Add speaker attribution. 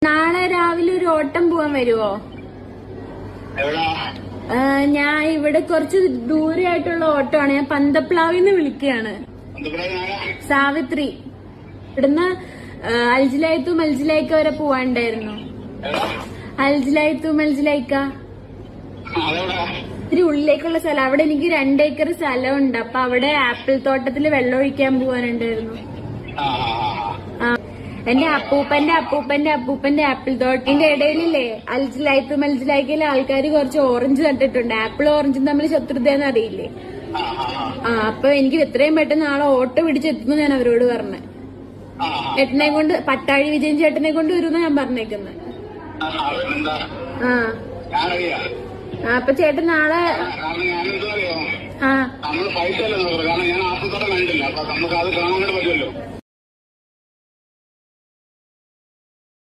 Speaker 1: നാളെ രാവിലെ ഒരു ഓട്ടം പോവാൻ വരുവോ? ഞാൻ ഇവിടെ കുറച്ച് ദൂരെയായിട്ടുള്ള ഓട്ടമാണ്. ഞാൻ പന്തപ്ലാവിന്ന് വിളിക്കുകയാണ്. സാവിത്രി. ഇവിടുന്ന് അൽജിലായത്തു മൽജിലായിക്ക വരെ പോവാണ്ടായിരുന്നു. അൽജിലായത്തു മൽജിലായിക്ക ഇത്തിരി ഉള്ളിലേക്കുള്ള സ്ഥലം. അവിടെ എനിക്ക് 2 ഏക്കർ സ്ഥലമുണ്ട്. അപ്പൊ അവിടെ ആപ്പിൾ തോട്ടത്തില് വെള്ളം ഒഴിക്കാൻ പോവാനുണ്ടായിരുന്നു. എന്റെ അപ്പൂപ്പന്റെ ആപ്പിൾ തോട്ടത്തിന്റെ ഇടയിലില്ലേ അൽജിലായത്തു മൽജിലായിക്കയിലെ ആൾക്കാര് കുറച്ച് ഓറഞ്ച് നട്ടിട്ടുണ്ട്. ആപ്പിൾ ഓറഞ്ചും തമ്മിൽ ശത്രുതയെന്ന് അറിയില്ലേ? അപ്പൊ എനിക്ക് എത്രയും പെട്ടെന്ന് നാളെ ഓട്ടോ പിടിച്ചെത്തുന്നു ഞാൻ അവരോട് പറഞ്ഞേ. ചേട്ടനെ കൊണ്ട് പട്ടാഴി വിജയൻ ചേട്ടനെ കൊണ്ട് വരുമെന്ന് ഞാൻ പറഞ്ഞേക്കുന്നത്. അപ്പൊ ചേട്ടൻ നാളെ
Speaker 2: നമ്മൾ പൈസ അല്ലേ നോക്കുന്നത്. കാരണം ഞാൻ ആപ്പിൾ തോട്ടം കണ്ടില്ല. അപ്പൊ നമുക്ക് അത് കാണാൻ വേണ്ടി പറ്റുമല്ലോ.